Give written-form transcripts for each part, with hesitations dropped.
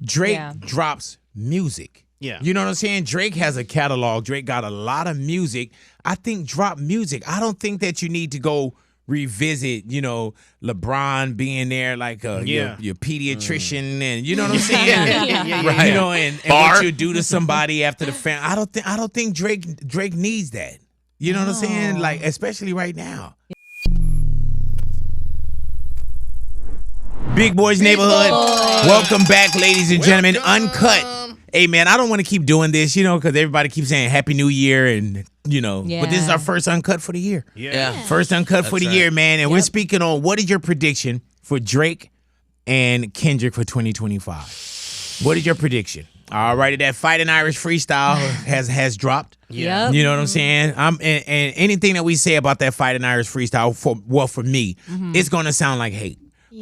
Drake drops music. Yeah. You know what I'm saying? Drake has a catalog. Drake got a lot of music. I think drop music. I don't think that you need to go revisit, LeBron being there like your pediatrician and you know what I'm saying? Right. You know, and what you do to somebody after the fan. I don't think Drake needs that. You know what I'm saying? Like, especially right now. Big Boys Neighborhood. Welcome back, ladies and gentlemen. Uncut. Hey, man, I don't want to keep doing this, because everybody keeps saying Happy New Year and, but this is our first Uncut for the year. Yeah. First Uncut for the year, man. And we're speaking on what is your prediction for Drake and Kendrick for 2025? What is your prediction? All righty, that Fighting Irish Freestyle has dropped. Yeah. You know what I'm saying? And anything that we say about that Fighting Irish Freestyle, for me, it's going to sound like hate.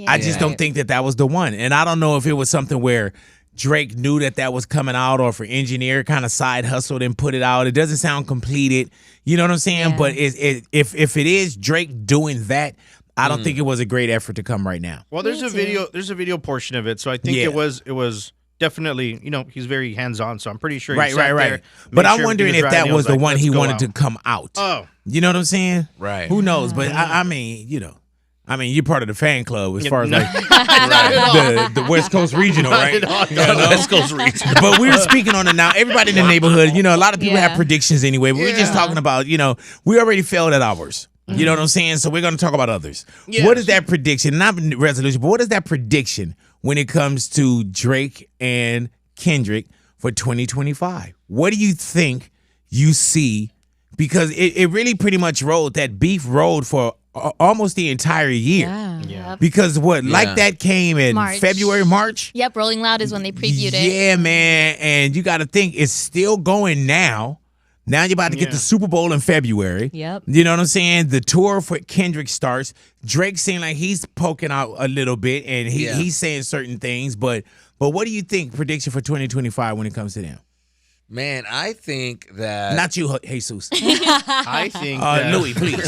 I just don't think that was the one. And I don't know if it was something where Drake knew that was coming out, or if an engineer kind of side hustled and put it out. It doesn't sound completed. You know what I'm saying? Yeah. But if it is Drake doing that, I don't think it was a great effort to come right now. Well, there's a video. There's a video portion of it, so I think it was definitely. He's very hands on, so I'm pretty sure. Right. But I'm wondering if that was the one he wanted to come out. Oh, you know what I'm saying? Right. Who knows? But I mean, you're part of the fan club as far as like the West Coast Regional, right? West Coast Regional. But we're speaking on it now. Everybody in the neighborhood, a lot of people have predictions anyway. But we're just talking about, we already failed at ours. You know what I'm saying? So we're going to talk about others. Yes. What is that prediction? Not resolution, but what is that prediction when it comes to Drake and Kendrick for 2025? What do you think you see? Because it really pretty much rolled. That beef rolled for almost the entire year. Yeah. Because like that came in February, March. Yep, Rolling Loud is when they previewed it. Yeah, man. And you got to think it's still going now. Now you're about to get the SuperBowl in February. Yep. You know what I'm saying? The tour for Kendrick starts. Drake seemed like he's poking out a little bit and he's saying certain things. But what do you think prediction for 2025 when it comes to them? Man, I think that... Not you, Jesus. I think that... Louis, please.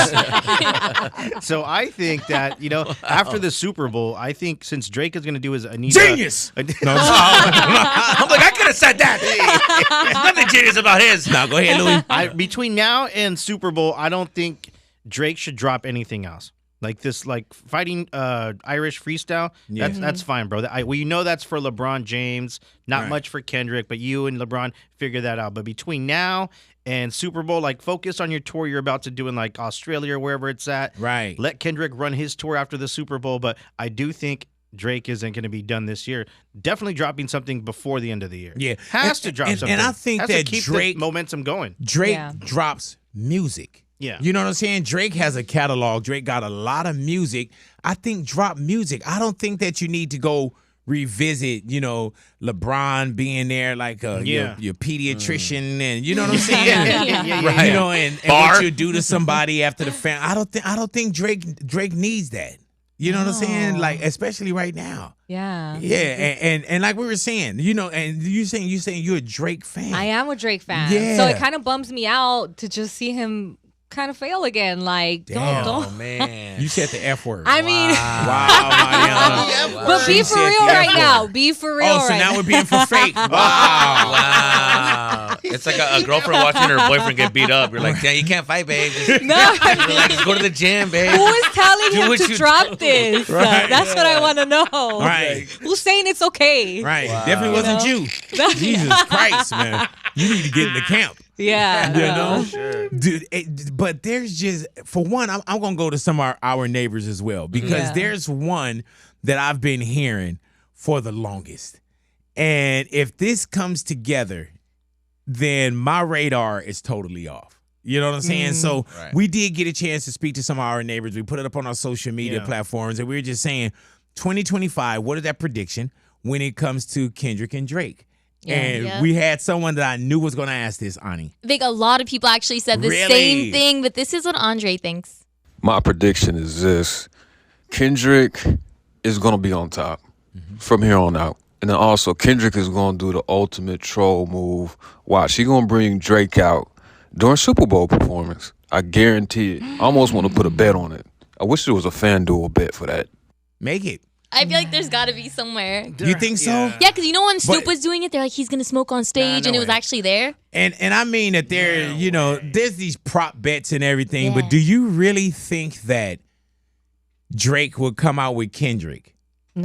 So I think that, after the Super Bowl, I think since Drake is going to do his Anita... Genius! I'm like, I could have said that. There's nothing genius about his. No, go ahead, Louis. Between now and Super Bowl, I don't think Drake should drop anything else. Like this, Fighting Irish Freestyle, that's fine, bro. We know that's for LeBron James, not much for Kendrick, but you and LeBron figure that out. But between now and Super Bowl, focus on your tour you're about to do in Australia or wherever it's at. Right. Let Kendrick run his tour after the Super Bowl, but I do think Drake isn't going to be done this year. Definitely dropping something before the end of the year. Yeah. Has to drop something. And I think has that to keep Drake... the momentum going. Drake drops music. Yeah. You know what I'm saying? Drake has a catalog. Drake got a lot of music. I think drop music. I don't think that you need to go revisit, LeBron being there like your pediatrician and you know what I'm saying? Right. And what you do to somebody after the fan. I don't think Drake needs that. You know what I'm saying? Like, especially right now. Yeah. Yeah. And like we were saying, and you saying you're a Drake fan. I am a Drake fan. Yeah. So it kind of bums me out to just see him kind of fail again. Like, damn. don't. Oh, man. You said the F word. I mean, wow, Mariana. But be for real right now. Be for real. Oh, so now we're being for fake. Wow. It's like a girlfriend watching her boyfriend get beat up. You're like, damn, you can't fight, babe. Just go to the gym, babe. Who is telling him to drop this? Right. That's what I want to know. Right. Who's saying it's okay? Right. Wow. Definitely wasn't you. Jesus Christ, man. You need to get in the camp. Yeah. Sure. Dude, but there's just, for one, I'm going to go to some of our neighbors as well, because there's one that I've been hearing for the longest. And if this comes together, then my radar is totally off. You know what I'm saying? So we did get a chance to speak to some of our neighbors. We put it up on our social media platforms, and we were just saying, 2025, what is that prediction when it comes to Kendrick and Drake? We had someone that I knew was going to ask this, Ani. I think a lot of people actually said the same thing, but this is what Andre thinks. My prediction is this. Kendrick is going to be on top from here on out. And then also, Kendrick is going to do the ultimate troll move. Watch, he's going to bring Drake out during Super Bowl performance. I guarantee it. I almost want to put a bet on it. I wish there was a FanDuel bet for that. Make it. I feel like there's got to be somewhere. You think so? Yeah, because you know when Snoop But- was doing it, they're like, he's going to smoke on stage, and it was actually there. And I mean that there's these prop bets and everything, but do you really think that Drake would come out with Kendrick at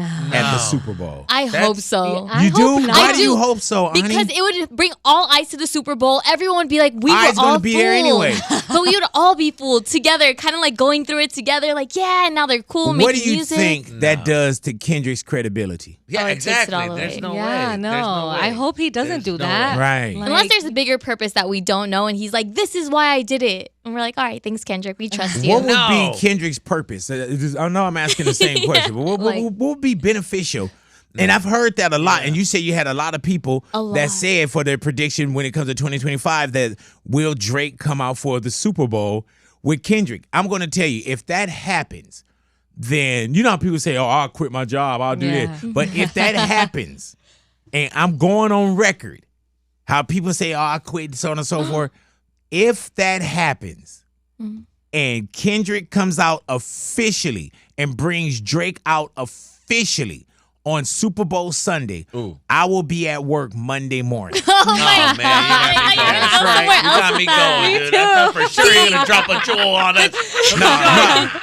the Super Bowl? I hope so. You do? not. Why do you hope so, Ani? Because it would bring all eyes to the Super Bowl. Everyone would be like, we Eyes were all gonna be there fooled. anyway. But we would all be fooled together, kind of like going through it together. Like, yeah, now they're cool, What do making you music. think that does to Kendrick's credibility? Yeah, Oh, it takes it exactly. all There's away. no Yeah, way. no. There's no way. I hope he doesn't There's do no that. way. Right. Unless there's a bigger purpose that we don't know, and he's like, this is why I did it. And we're like, all right, thanks, Kendrick. We trust you. What would No. be Kendrick's purpose? I know I'm asking the same question, but what would be beneficial? And I've heard that a lot. And you say you had a lot of people that said for their prediction when it comes to 2025 that will Drake come out for the Super Bowl with Kendrick? I'm going to tell you, if that happens, then you know how people say, oh, I'll quit my job, I'll do this. But if that happens, and I'm going on record, how people say, oh, I quit, so on and so forth. If that happens and Kendrick comes out officially and brings Drake out officially on Super Bowl Sunday, I will be at work Monday morning. Oh my Oh, man, God. you You're got gonna go somewhere You else got me with that. going, dude. I thought for sure you're going to drop a jewel on us. No,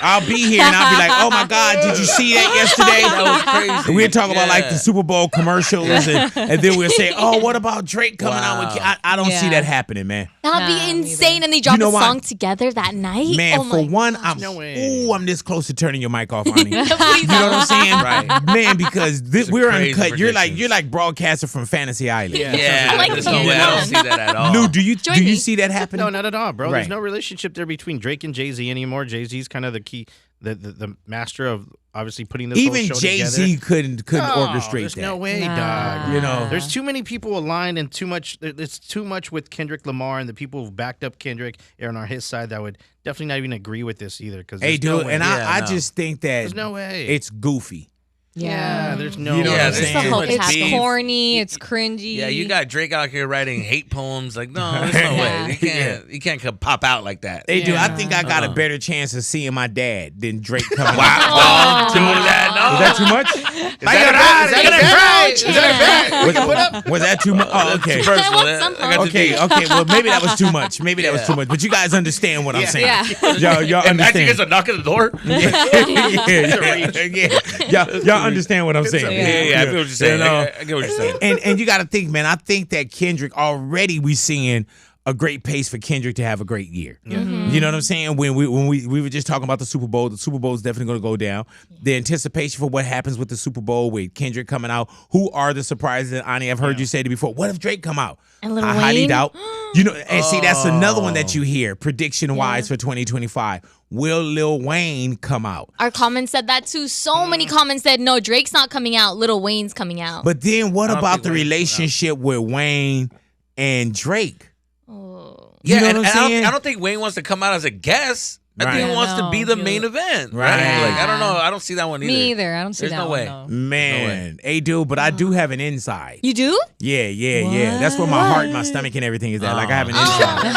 I'll be here and I'll be like, oh my God, did you see that yesterday? That was crazy. And we'll talk about like the Yeah. Super Bowl commercials and then we'll say, oh, what about Drake coming out with I don't see Yeah. that happening, man. That would Nah, be me insane. either. And they drop know a why? song together that night. Man, oh for my one, gosh. I'm this close to turning your mic off, Ani. You know Please what I'm saying? Right. Man, because we're crazy uncut. You're predictions. like broadcaster from Fantasy Island. Yeah, I like there's it. no way. I don't see that at all. Lou, do you Join me. see that happening? No, not at all, bro. Right. There's no relationship there between Drake and Jay-Z anymore. Jay-Z's kind of the key, the master of obviously putting this Even whole show Jay-Z together. couldn't No, orchestrate there's that. no way, Nah. dog. You know. There's too many people aligned and too much. It's too much with Kendrick Lamar and the people who backed up Kendrick and on his side that would definitely not even agree with this either. Because Hey, dude, and I no. just think that there's no way. it's goofy. yeah, there's no. You know way. what I'm there's saying? too much It's beef. corny. It's cringy. Yeah, you got Drake out here writing hate poems. Like, no, there's no way. You can't pop out like that. Hey, dude, I Yeah. think I got a better chance of seeing my dad than Drake coming Wow, out. don't do that. No. Was that too much? Was that too much? Oh, okay. Too personal. I want some I got to Okay, be- okay. Well, maybe that was too much. Maybe that was too much. But you guys understand what I'm saying. Yeah. Y'all Imagine understand. there's a knock at the door. Y'all understand what I'm saying. Yeah, I feel what you're saying. You know? I get what you're saying. And you got to think, man. I think that Kendrick already we seeing a great pace for Kendrick to have a great year. You know what I'm saying? When we were just talking about the Super Bowl is definitely going to go down. The anticipation for what happens with the Super Bowl with Kendrick coming out. Who are the surprises? Ani, I've heard you say it before. What if Drake come out? And Lil I highly Wayne? doubt. You know, and see, that's another one that you hear prediction wise for 2025. Will Lil Wayne come out? Our comments said that too. So many comments said, no, Drake's not coming out. Lil Wayne's coming out. But then what don't about think the Wayne's coming out. relationship with Wayne and Drake? Yeah, You know and what I'm saying? I don't think Wayne wants to come out as a guest. I think Right. he wants to No, be the you- main event. Right. Right. Like, I Yeah. don't know. I don't see that one either. Me either. I don't see There's that no one, way. though. Man, hey, dude, but I do have an inside. You do? Yeah. That's where my heart, my stomach, and everything is at. Like I have an inside.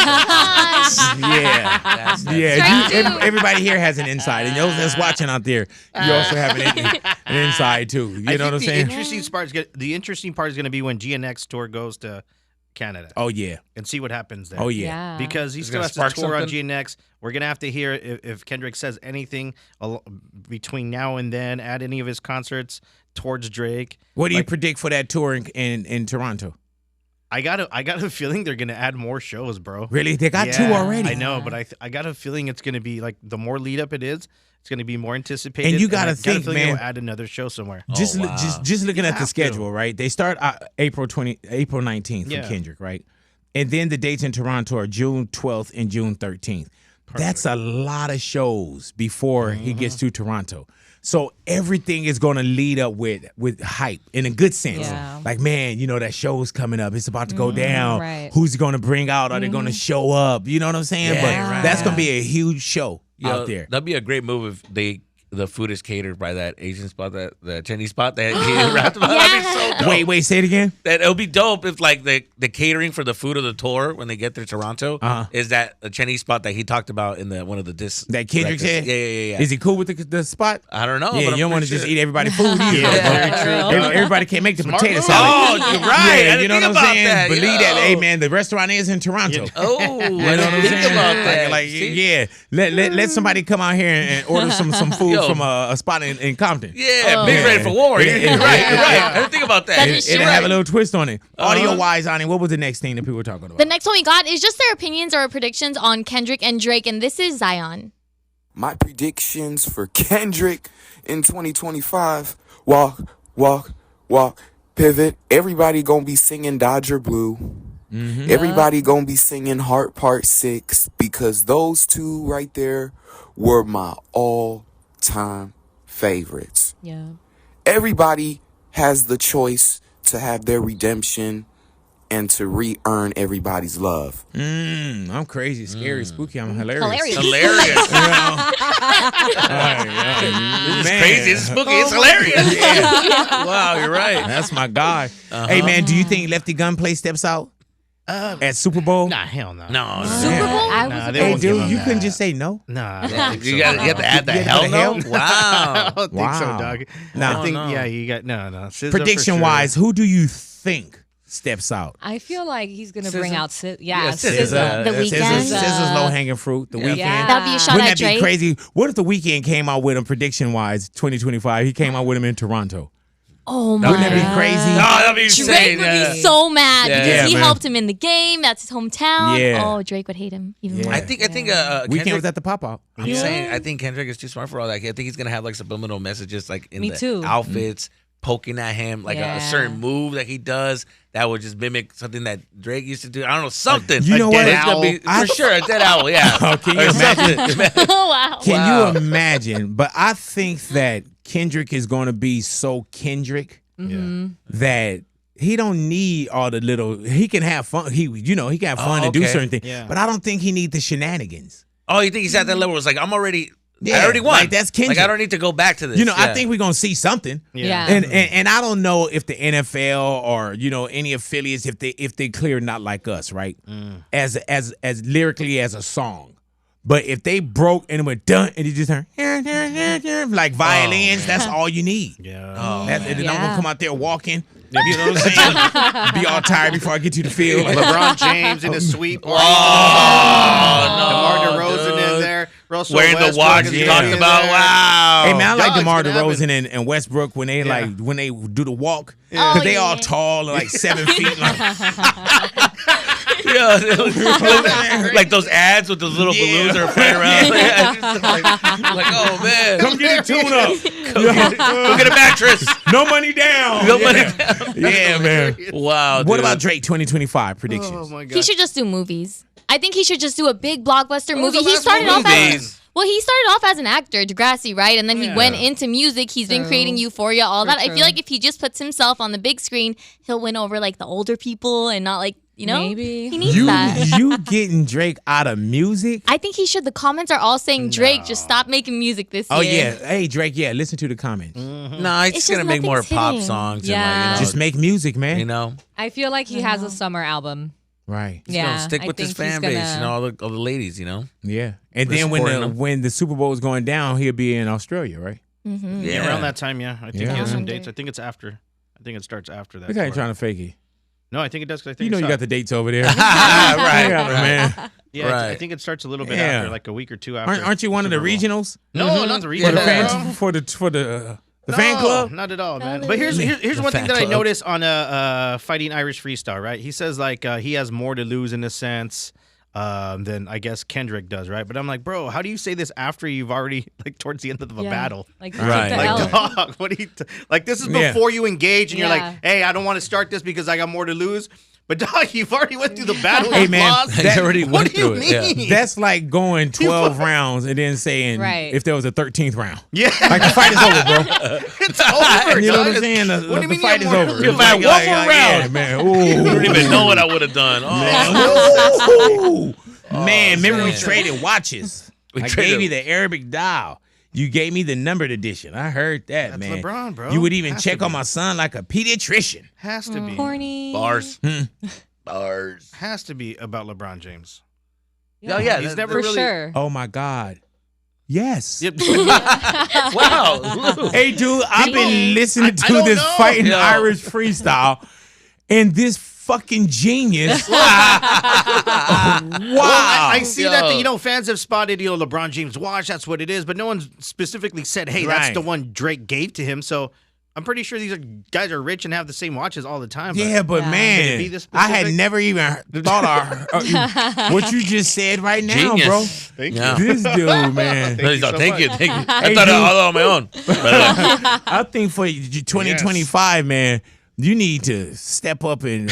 Gosh. Yeah. Drake too. Everybody here has an inside, and those that's watching out there, you also have an inside too. You know what I'm saying? The interesting part is going to be when GNX tour goes to Canada Oh yeah. and see what happens there. Oh yeah. Because he It's still gonna has to spark tour on something? GNX. We're gonna have to hear if Kendrick says anything between now and then at any of his concerts towards Drake. What do you Like, predict for that tour in Toronto? I got a feeling they're gonna add more shows, bro. Really? They got two Yeah, already. I know, but I got a feeling it's gonna be like the more lead up it is, it's gonna be more anticipated. And you gotta I got a think, feeling man. they'll add another show somewhere. Just wow. just looking at the have to. schedule, right? They start April 19th for Yeah. Kendrick, right? And then the dates in Toronto are June 12th and June 13th. That's a lot of shows before he gets to Toronto. So everything is going to lead up with hype in a good sense. Yeah. Like, man, you know, that show's coming up. It's about to go down. right. Who's he going to bring out? Are they going to show up? You know what I'm saying? Yeah, but right. that's going to be a huge show Yo, out there. That'd be a great move if they the food is catered by that Asian spot, the Chinese spot that he rapped about. That'd be so dope. Wait, say it again. That it'll be dope if like the catering for the food of the tour when they get there to Toronto is that a Chinese spot that he talked about in one of the that Kendrick said. Yeah. Is he cool with the spot? I don't know. Yeah, but you don't want to just eat everybody's food either. Yeah, very true. Everybody can't make the potato Oh, salad. you're right. Yeah, I didn't you know think what I'm about saying? that. Believe that. Hey, man, the restaurant is in Toronto. Oh, You know what I'm think saying? about that. Like, See? yeah. Let somebody come out here and order some food Yo. from a spot in Compton. Yeah, big ready for war. You're right. You're right. I didn't think about that. It'll have a little twist on it. Audio-wise, Ani, what was the next thing that people were talking about? The next one we got is just their opinions or predictions on Kendrick and Drake, and this is Zion. My predictions for Kendrick in 2025: walk, walk, walk, pivot. Everybody gonna be singing Dodger Blue. Everybody gonna be singing Heart Part 6 because those two right there were my all-time favorites. Yeah. Everybody has the choice to have their redemption and to re-earn everybody's love. I'm crazy, scary, spooky. I'm hilarious. Hilarious. This is crazy. It's spooky. It's hilarious. Yeah. Wow, you're right. That's my guy. Hey, man, do you think Lefty Gunplay steps out at Super Bowl? Nah, hell no. No. Super Bowl? Nah, they Hey, won't give dude, him you that. couldn't just say no. Nah, I don't think so. You have to add the You gotta hell put a no? hell? Wow. I don't think so, Wow. dog. No. I think, No. yeah, you got, no. SZA for Prediction-wise, sure. who do you think steps out? I feel like he's gonna bring SZA? out SZA. Yeah, Yeah, SZA. SZA. The Weeknd. SZA's low-hanging fruit. The Weeknd. Yeah. That'd be a shot Wouldn't at that be Drake. crazy? What if the Weeknd came out with him prediction-wise, 2025? He came out with him in Toronto. Oh my Wouldn't that be God. crazy? No, that'd be Drake insane. would be so mad Yeah. because Yeah, he man. helped him in the game. That's his hometown. Yeah. Oh, Drake would hate him even Yeah. more. I think Weeknd Kendrick, was at the pop-out. I'm saying I think Kendrick is too smart for all that. I think he's gonna have like subliminal messages like in Me the too. outfits, poking at him, like a Yeah. certain move that he does that would just mimic something that Drake used to do. I don't know, something. You know A what? dead It's gonna be owl. for sure a dead owl. Yeah. Oh, can you Or imagine? something. Oh, wow. Can Wow. you imagine? But I think that Kendrick is going to be so Kendrick that he don't need all the little. He can have fun. He can have fun and do okay. certain things. Yeah. But I don't think he needs the shenanigans. Oh, you think he's at that level? It's like I Yeah, already won. like, that's Kendrick. Like I don't need to go back to this. I Yeah. think we're gonna see something. Yeah. And I don't know if the NFL or any affiliates if they clear not like us, right? As lyrically as a song. But if they broke and it went done and he just turned like violins, that's all you need. Yeah. And then I'm Yeah. gonna come out there walking. You know what I'm saying? Be all tired before I get to the field. LeBron James in his sweep. Oh, DeMar no, DeRozan in dude. there. Russell Wearing the Westbrook watch is you Yeah. talked in about. there. Wow. Hey man, I like Dog, DeMar it's gonna DeRozan and Westbrook when they when they do the walk. Oh, Cause they all yeah. tall, like 7 feet. Like, Yeah, like those ads with those little Yeah. balloons that are flying around. Yeah, just like, oh man, come get a tune up. go get a mattress. No money down. No money yeah. Yeah, man. Wow. What dude. about Drake 2025 predictions? Oh my god. He should just do movies. I think he should just do a big blockbuster What was movie. the He last started off movies? he started off as an actor, Degrassi, right? And then he went into music. He's been creating Euphoria, all that. I feel like if he just puts himself on the big screen, he'll win over like the older people and not like, Maybe. he needs that. You getting Drake out of music? I think he should. The comments are all saying, Drake, just stop making music this Oh year. yeah. Hey Drake, yeah, listen to the comments. No, he's It's just gonna just make more nothing's pop hitting. songs. Yeah. And Just make music, man. you know, I feel like he has a summer album. Right. he's Yeah, gonna stick I with his think he's fan base. gonna- All the ladies. Yeah. And We're then supporting him. when the Super Bowl is going down, he'll be in Australia, right? Yeah, around that time, yeah. I think Yeah. he has some Wonder. dates. I think it's after. I think it starts after that. Look how you tour. trying to fake it. No, I think it does. 'Cause I think You know it's you out. got the dates over there. right. Yeah, man. Yeah, I Right. think it starts a little bit Yeah. after, like a week or two after. Aren't you one of the Super Bowl. regionals No, not the for regional. the Yeah. fans for the No, fan club? Not at all, man. No, But here's the one thing fan that I club. noticed on Fighting Irish Freestyle, right? He says like he has more to lose in a sense than I guess Kendrick does, right? But I'm like, bro, how do you say this after you've already like towards the end of a battle? Like, Right. take the Like, L. dog, what do you like? This is Yeah. before you engage, and you're Yeah. like, hey, I don't want to start this because I got more to lose. But dog, you've already went through the battle. Hey, you man, lost. that- already what went do you through it, yeah. mean? That's like going 12 rounds and then saying Right. if there was a 13th round. Yeah, Like the fight is over, bro. it's over. You know what dog. I'm saying? What do you The mean fight you is have more over. to It's lose? If I had one more yeah, round. man. You don't Ooh. even know what I would have done. Oh, Man, remember we man. traded watches. We I traded- gave you the Arabic dial. You gave me the numbered edition. I heard that, That's man. LeBron, bro. You would even Has check to on be. my son like a pediatrician. Has to be. Corny. Bars. Bars. Has to be about LeBron James. Oh, yeah. He's never For really. sure. Oh my God. Yes. Yep. Wow. Hey, dude, I've been listening I to don't this know. Fighting Yo. Irish freestyle, and this fucking genius. Wow. I see that, Yo. fans have spotted, LeBron James watch. That's what it is. But no one specifically said, hey, that's Right. the one Drake gave to him. So I'm pretty sure these guys are rich and have the same watches all the time. Yeah, but Yeah. man, Can it be this I had specific? never even thought of what you just said right now, Genius. bro. Thank Yeah. This dude, man. Thank you so Thank you. much. Thank you. I Hey, thought dude. all on my own. I think for 2025, man, you need to step up and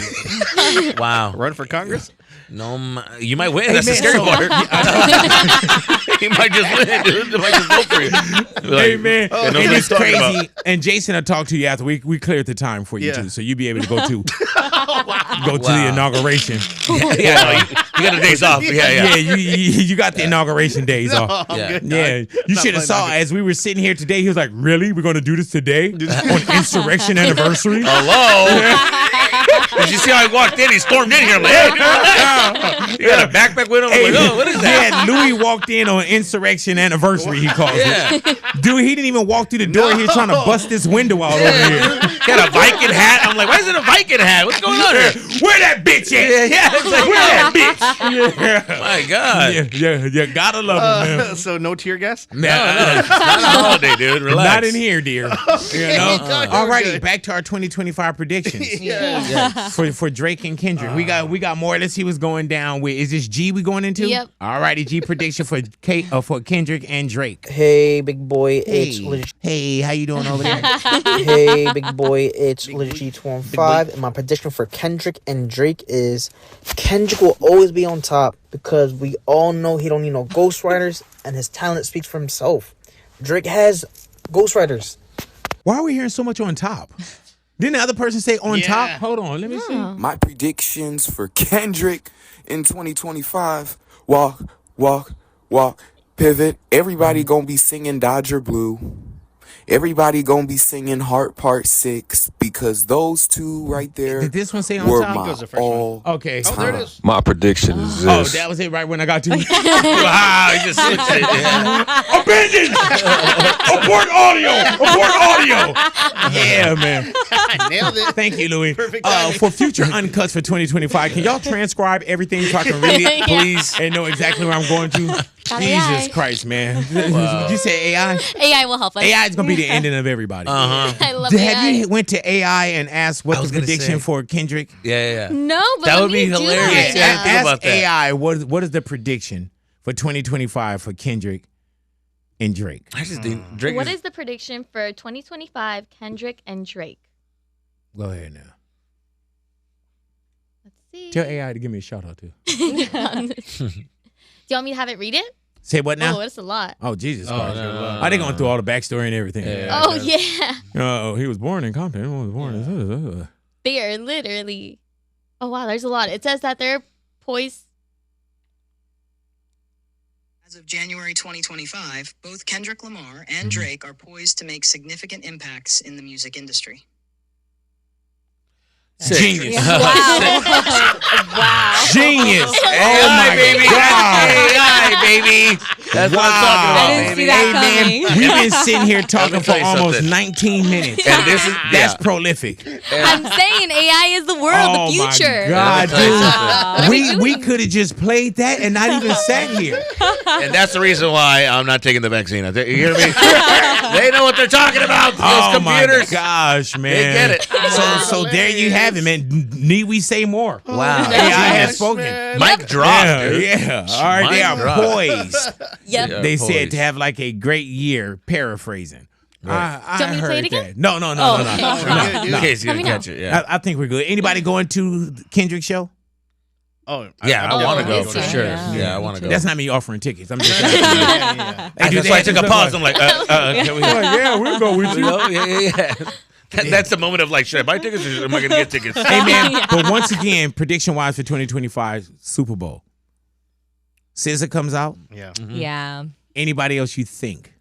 Wow. Run for Congress? No, you might win. That's the man, scary so- part. You might just win, dude. They might just vote for you. Hey man, they know and what it's he's talking crazy. about. And Jason will talk to you after we cleared the time for you Yeah. too, so you'll be able to go to go to the Wow. inauguration. Yeah, no, you got the days off. Yeah. You got the inauguration days off. I'm Yeah. good. Yeah, you Not should have playing saw Congress. as we were sitting here today. He was like, "Really? We're going to do this today on insurrection anniversary?" Hello. Did you see how he walked in? He stormed in here. I'm like, hey, dude, relax. You got a backpack with him? I'm like, oh, what is that? Yeah, Louis walked in on insurrection anniversary. He calls Yeah. it. Dude, he didn't even walk through the door. He was trying to bust this window out over here. He had a Viking hat. I'm like, why is it a Viking hat? What's going on here? Where that bitch at? Yeah, it's like, Where that bitch? Yeah. my God. Yeah, gotta love him, man. So no tear gas? No, it's not a holiday, dude. Relax. Not in here, dear. You know. Alrighty, we're good. back to our 2025 predictions Yeah. for Drake and Kendrick. We got more. Let's see what's going down with. Is this G we going into? Yep. Alrighty, G prediction for for Kendrick and Drake. Hey, big boy, it's Hey, how you doing over there? Hey, big boy, it's G215, and my prediction for Kendrick and Drake is Kendrick will always be on top because we all know he don't need no ghostwriters, and his talent speaks for himself. Drake has ghostwriters. Why are we hearing so much on top? Didn't the other person say on Yeah. top? Hold on, let me see. My predictions for Kendrick in 2025: walk, walk, walk, pivot. Everybody gonna be singing Dodger Blue. Everybody gonna be singing Heart Part 6 because those two right there Did this one say on were top? my Goes the first one. all Okay. Oh, there it is. My prediction is Oh, this. that was it right when I got to Wow, he just switched it. Yeah. abandoned. Abort audio. Abort audio. Yeah, man. I nailed it. Thank you, Louis. Perfect timing. For future uncuts for 2025, can y'all transcribe everything so I can read it, Yeah. please, and know exactly where I'm going to? Got Jesus AI. Christ, man. Did you say AI? AI will help us. AI is gonna be the ending of everybody. I love Have AI. you went to AI and asked I what was the gonna prediction say. for Kendrick? Yeah. No, but That let would me be do hilarious. that. Yeah, think about Ask that. AI what is the prediction for 2025 for Kendrick and Drake? I just think Drake What is the prediction for 2025 Kendrick and Drake? Go ahead now. Let's see. Tell AI to give me a shout out too. Do you want me to have it read it? Say what now? Oh, that's a lot. Oh, Jesus Oh, Christ. no. I think going through all the backstory and everything. Yeah. Oh, yeah. Oh, he was born in Compton. He was born in... They are literally. Oh, wow. There's a lot. It says that they're poised. As of January 2025, both Kendrick Lamar and Drake are poised to make significant impacts in the music industry. Genius. Wow. Genius. Oh, AI, my baby. God. AI, baby. That's what I'm talking about, I didn't baby. see that Hey, coming. man, we've been sitting here talking for tell you almost something. 19 minutes. And this is That's prolific. I'm saying AI is the world, Oh, the future. my God, Let me tell you dude. something. We could have just played that and not even sat here. And that's the reason why I'm not taking the vaccine. You hear me? They know what they're talking about. Those Oh computers. my gosh, man! They get it. So there you have it, man. Need we say more? Wow. AI has Yes, spoken. man. Mic drop, Yeah, dude. yeah. All right, they Mic are drop. poised. Yep. Yeah, They said poised. to have like a great year. Paraphrasing. I Do you want me to heard play it again? that. No. Oh, okay. In case you Let me didn't know. catch it. Yeah. I think we're good. Anybody going to Kendrick's show? Oh, Yeah, I want to go this for time, sure. yeah. Yeah, I want to go. That's not me offering tickets. I'm just. yeah. Hey, dude, That's why I they took a had pause. this I'm like, can we? look like, yeah, we'll go with You you. know? Yeah. That's the moment of like, should I buy tickets or am I going to get tickets? Hey man, but once again, prediction wise for 2025 Super Bowl, SZA comes out. Yeah. Yeah. Anybody else you think?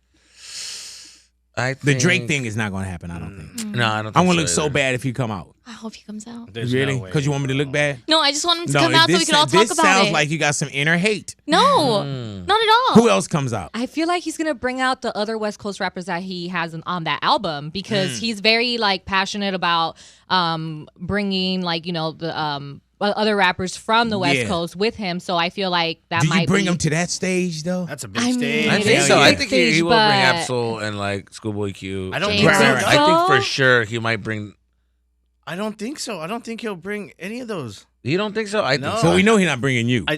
The Drake thing is not going to happen, I don't think. No, I don't think I'm going to look so so bad if he come out. I hope he comes out. Really? Because you want me to look bad? No, I just want him to come out so we can all talk about it. This sounds like you got some inner hate. No, not at all. Who else comes out? I feel like he's gonna bring out the other West Coast rappers that he has on that album because he's very like passionate about bringing like the other rappers from the West Coast with him. So I feel like that might bring him to that stage though. That's a big stage. I think so. I think he will bring but- Absol and like Schoolboy Q. I don't James think so. Right. I think for sure he might bring. I don't think so. I don't think he'll bring any of those. You don't think so? I No. think So so. we know he's not bringing you. I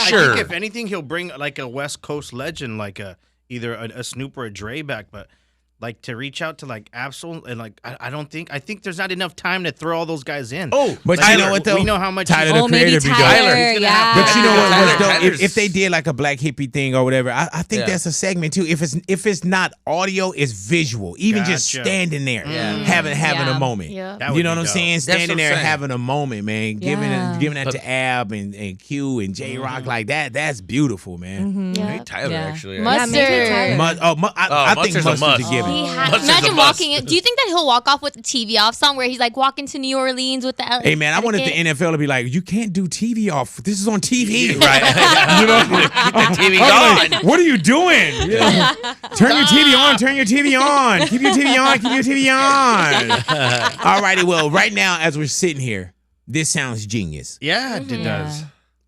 sure. think if anything, he'll bring like a West Coast legend, like either a Snoop or a Dre back. But like to reach out to like Absol and like I think there's not enough time to throw all those guys in. But Like, you know what though? we know how much Tyler the maybe Creator be doing. Tyler, He's gonna yeah. have But you know what? Tyler- Though, Tyler's- if they did like a Black Hippie thing or whatever, I think Yeah. that's a segment too. If it's not audio, it's visual. Even just Gotcha. standing there, having Yeah. a moment. Yeah. That You would know be what I'm dope. saying? That's Standing what I'm there saying. having a moment, man. Yeah. Giving that to Ab and Q and J Rock like that. That's beautiful, man. Yeah. Maybe Tyler Yeah. actually. Mustard. I think Mustard's a Mustard's a must. given. He has, Mustard's a imagine must. walking in. Do you think that he'll walk off with the TV off song where he's like walking to New Orleans with the Hey man, I wanted the etiquette? NFL to be like, you can't do TV off. This is on TV, Right. You know, The TV's I'm like, on. what are you doing? Turn your TV on. Turn your TV on. Keep your TV on. Keep your TV on. All righty. Well, right now, as we're sitting here, this sounds genius. Yeah, it does.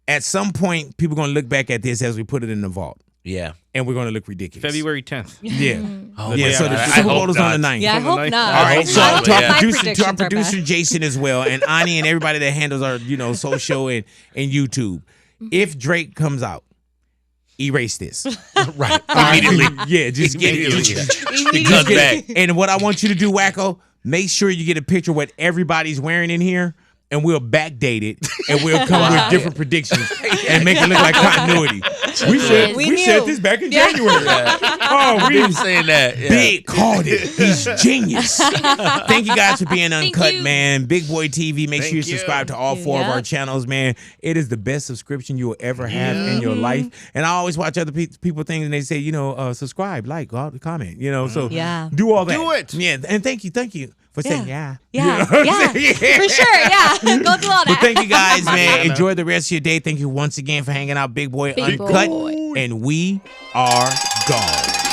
At some point, people are going to look back at this as we put it in the vault, Yeah. and we're going to look ridiculous. February 10th. Yeah. Oh, Yeah. So the I Super hope Bowl is on the not. 9th. Yeah, I From the hope night- not. All right, hope so not, to our yeah. My producer bad. Jason as well, and Ani and everybody that handles our social and YouTube. If Drake comes out, erase this. Right. Immediately. Yeah, just get it. He comes back. And what I want you to do, Wacko, make sure you get a picture of what everybody's wearing in here, and we'll backdate it, and we'll come with different predictions and make it look like continuity. We said knew. this back in January. Oh, we Been saying that. Yeah. Big called it. He's genius. Thank you guys for being Uncut, you. man. Big Boy TV. Make sure you Thank you. subscribe to all 4 of our channels, man. It is the best subscription you will ever have in your life. And I always watch other people things and they say, subscribe, like, comment, so do all that. Do it. Yeah, and thank you for saying yeah. Yeah, You know what I'm yeah, saying? for sure. Yeah, go do all But that. thank you guys, man. Enjoy the rest of your day. Thank you once again for hanging out, Big Boy Big Uncut. Boy. And we are gone.